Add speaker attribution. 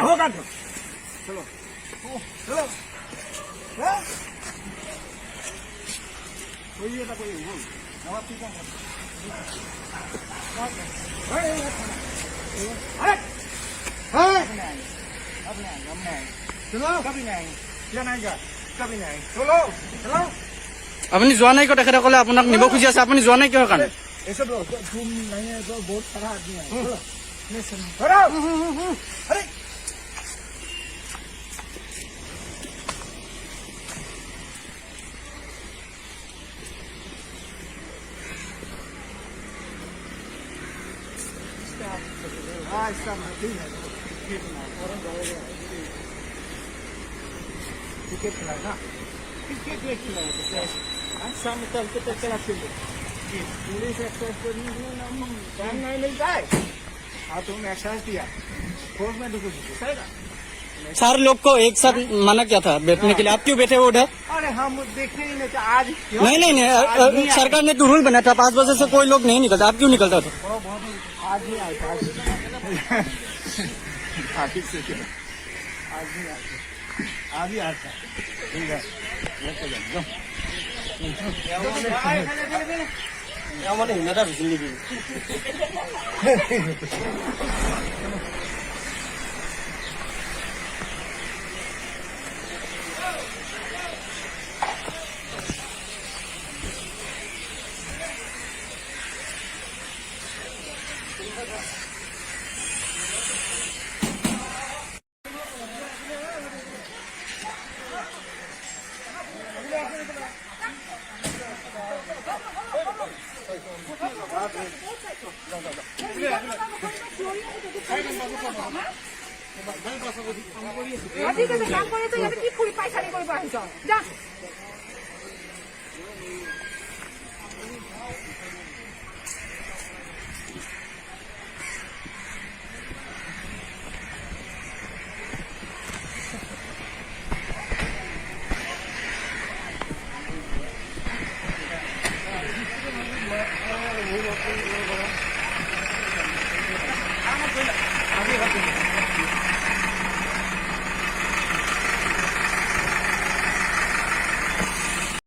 Speaker 1: होगा चलो चलो कोई ये कोई नवाब की क्या चलो कभी नहीं क्या नहीं जा कभी नहीं चलो चलो
Speaker 2: আপুনি যোৱা নাই কিয়? তেখেতসকলে আপোনাক নিব খুজি আছে, আপুনি যোৱা নাই কিহৰ কাৰণে?
Speaker 1: ऐसे तुम नहीं है तो बहुत सारा आदमी है चलो अरे क्रिकेट खिलाए ना क्रिकेट खिलाए शाम तक तो चला पुलिस एक्सरसाइज टाइम नहीं मिलता है। हाँ तुमने एक्सरसाइज किया फोर्स में ढुको सही ना।
Speaker 2: 4 लोग को एक साथ मना किया था बैठने के लिए, आप क्यों बैठे हो उधर?
Speaker 1: अरे हम देखे ही नहीं थे आज
Speaker 2: नहीं, सरकार ने तो रूल बनाया था 5 बजे से कोई लोग नहीं निकलता, आप क्यों निकलता था?
Speaker 1: आज नहीं आए आज ठीक से आज नहीं आए आज ही आता ठीक है
Speaker 2: আমাদের হিনাটা ভিজিল নিবি
Speaker 3: ঠিক আছে কাম করে তো ইয়াতে কি ফুৰি পাইছানি কৰিব আহিছ যা